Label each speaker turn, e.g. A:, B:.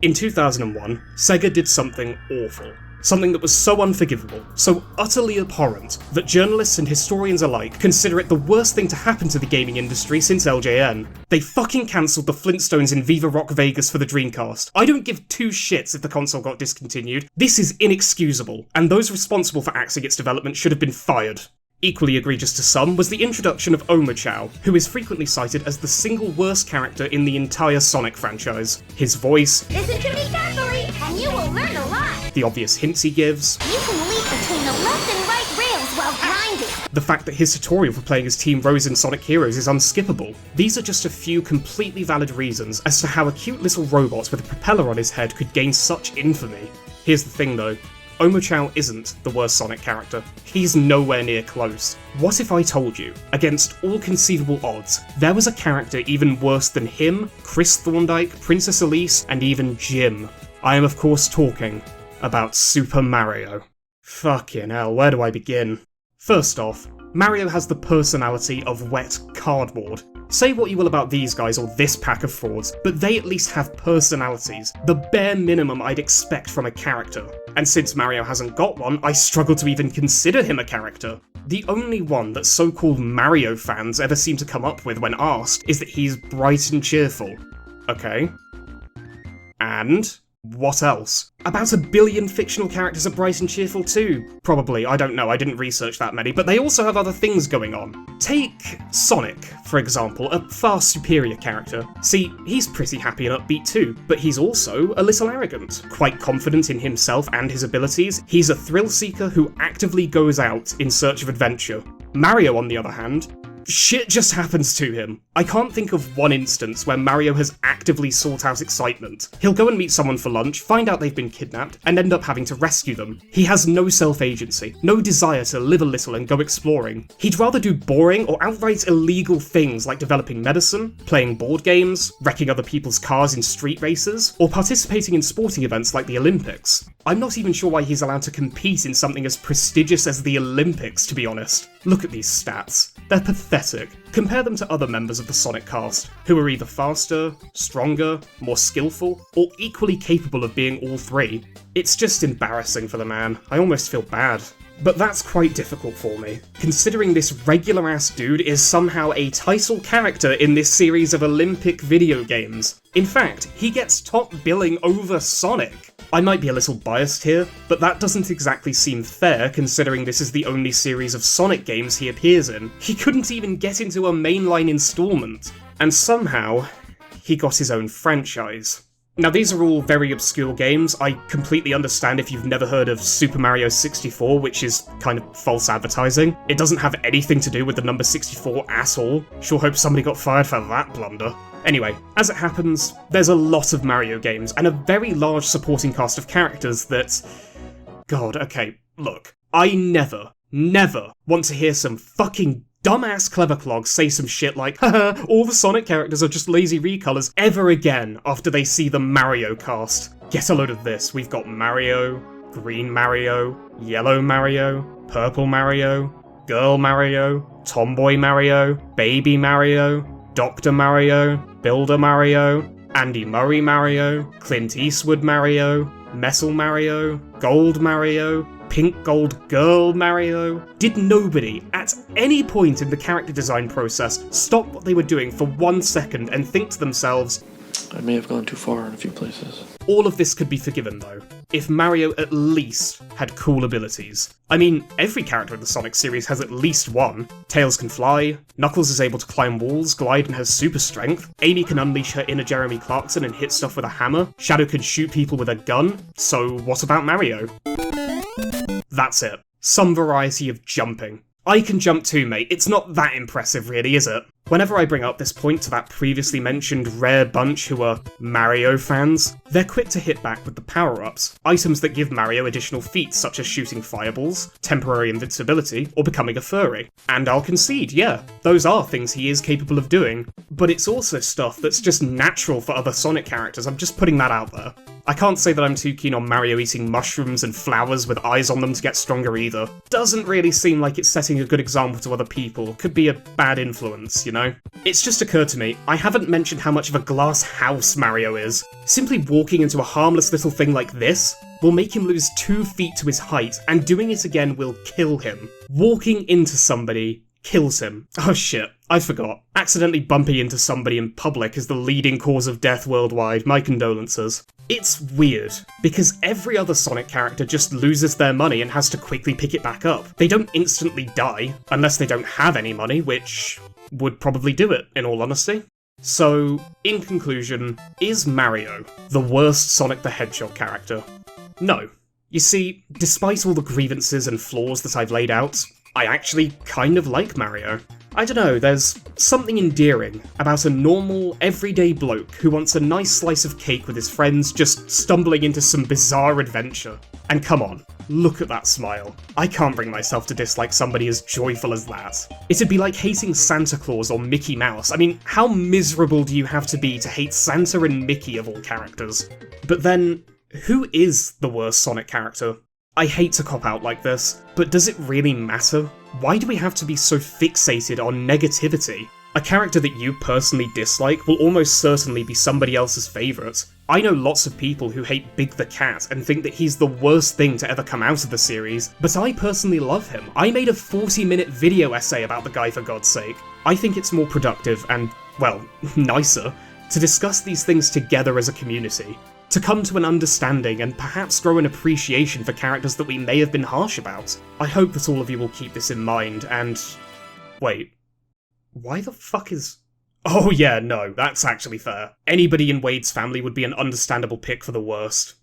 A: In 2001, Sega did something awful. Something that was so unforgivable, so utterly abhorrent, that journalists and historians alike consider it the worst thing to happen to the gaming industry since LJN. They fucking cancelled the Flintstones in Viva Rock Vegas for the Dreamcast. I don't give two shits if the console got discontinued. This is inexcusable, and those responsible for axing its development should have been fired. Equally egregious to some was the introduction of Omochao, who is frequently cited as the single worst character in the entire Sonic franchise. His voice,
B: "Listen to me carefully, and you will learn a lot."
A: The obvious hints he gives,
B: "You can leap between the left and right rails while grinding."
A: The fact that his tutorial for playing as Team Rose in Sonic Heroes is unskippable. These are just a few completely valid reasons as to how a cute little robot with a propeller on his head could gain such infamy. Here's the thing though. Omochao isn't the worst Sonic character. He's nowhere near close. What if I told you, against all conceivable odds, there was a character even worse than him, Chris Thorndyke, Princess Elise, and even Jim? I am of course talking about Super Mario. Fucking hell, where do I begin? First off, Mario has the personality of wet cardboard. Say what you will about these guys or this pack of frauds, but they at least have personalities, the bare minimum I'd expect from a character. And since Mario hasn't got one, I struggle to even consider him a character. The only one that so-called Mario fans ever seem to come up with when asked is that he's bright and cheerful. Okay. And what else? About 1 billion fictional characters are bright and cheerful too. Probably, I don't know, I didn't research that many, but they also have other things going on. Take Sonic, for example, a far superior character. See, he's pretty happy and upbeat too, but he's also a little arrogant. Quite confident in himself and his abilities, he's a thrill seeker who actively goes out in search of adventure. Mario, on the other hand, shit just happens to him. I can't think of one instance where Mario has actively sought out excitement. He'll go and meet someone for lunch, find out they've been kidnapped, and end up having to rescue them. He has no self-agency, no desire to live a little and go exploring. He'd rather do boring or outright illegal things like developing medicine, playing board games, wrecking other people's cars in street races, or participating in sporting events like the Olympics. I'm not even sure why he's allowed to compete in something as prestigious as the Olympics, to be honest. Look at these stats. They're pathetic. Compare them to other members of the Sonic cast, who are either faster, stronger, more skillful, or equally capable of being all three. It's just embarrassing for the man. I almost feel bad. But that's quite difficult for me, considering this regular-ass dude is somehow a title character in this series of Olympic video games. In fact, he gets top billing over Sonic. I might be a little biased here, but that doesn't exactly seem fair considering this is the only series of Sonic games he appears in. He couldn't even get into a mainline installment. And somehow, he got his own franchise. Now these are all very obscure games. I completely understand if you've never heard of Super Mario 64, which is kind of false advertising. It doesn't have anything to do with the number 64 at all. Sure hope somebody got fired for that blunder. Anyway, as it happens, there's a lot of Mario games, and a very large supporting cast of characters that... God, okay, look. I never want to hear some fucking dumbass clever clogs say some shit like, haha, all the Sonic characters are just lazy recolors ever again after they see the Mario cast. Get a load of this. We've got Mario, Green Mario, Yellow Mario, Purple Mario, Girl Mario, Tomboy Mario, Baby Mario, Dr. Mario, Builder Mario, Andy Murray Mario, Clint Eastwood Mario, Metal Mario, Gold Mario, Pink Gold Girl Mario. Did nobody, at any point in the character design process, stop what they were doing for 1 second and think to themselves,
C: I may have gone too far in a few places.
A: All of this could be forgiven though, if Mario at least had cool abilities. I mean, every character in the Sonic series has at least one. Tails can fly, Knuckles is able to climb walls, glide and has super strength, Amy can unleash her inner Jeremy Clarkson and hit stuff with a hammer, Shadow can shoot people with a gun, so what about Mario? That's it. Some variety of jumping. I can jump too, mate. It's not that impressive really, is it? Whenever I bring up this point to that previously mentioned rare bunch who are Mario fans, they're quick to hit back with the power-ups, items that give Mario additional feats such as shooting fireballs, temporary invincibility, or becoming a furry. And I'll concede, yeah, those are things he is capable of doing, but it's also stuff that's just natural for other Sonic characters. I'm just putting that out there. I can't say that I'm too keen on Mario eating mushrooms and flowers with eyes on them to get stronger either. Doesn't really seem like it's setting a good example to other people. Could be a bad influence, you know? It's just occurred to me, I haven't mentioned how much of a glass house Mario is. Simply walking into a harmless little thing like this will make him lose 2 feet to his height, and doing it again will kill him. Walking into somebody kills him. Oh shit, I forgot. Accidentally bumping into somebody in public is the leading cause of death worldwide. My condolences. It's weird, because every other Sonic character just loses their money and has to quickly pick it back up. They don't instantly die, unless they don't have any money, which would probably do it, in all honesty. So, in conclusion, is Mario the worst Sonic the Hedgehog character? No. You see, despite all the grievances and flaws that I've laid out, I actually kind of like Mario. I don't know, there's something endearing about a normal, everyday bloke who wants a nice slice of cake with his friends just stumbling into some bizarre adventure. And come on, look at that smile. I can't bring myself to dislike somebody as joyful as that. It'd be like hating Santa Claus or Mickey Mouse. I mean, how miserable do you have to be to hate Santa and Mickey of all characters? But then, who is the worst Sonic character? I hate to cop out like this, but does it really matter? Why do we have to be so fixated on negativity? A character that you personally dislike will almost certainly be somebody else's favourite. I know lots of people who hate Big the Cat and think that he's the worst thing to ever come out of the series, but I personally love him. I made a 40-minute video essay about the guy, for God's sake. I think it's more productive and, well, nicer to discuss these things together as a community, to come to an understanding and perhaps grow an appreciation for characters that we may have been harsh about. I hope that all of you will keep this in mind, and... wait. Why the fuck is... Oh yeah, no, that's actually fair. Anybody in Wade's family would be an understandable pick for the worst.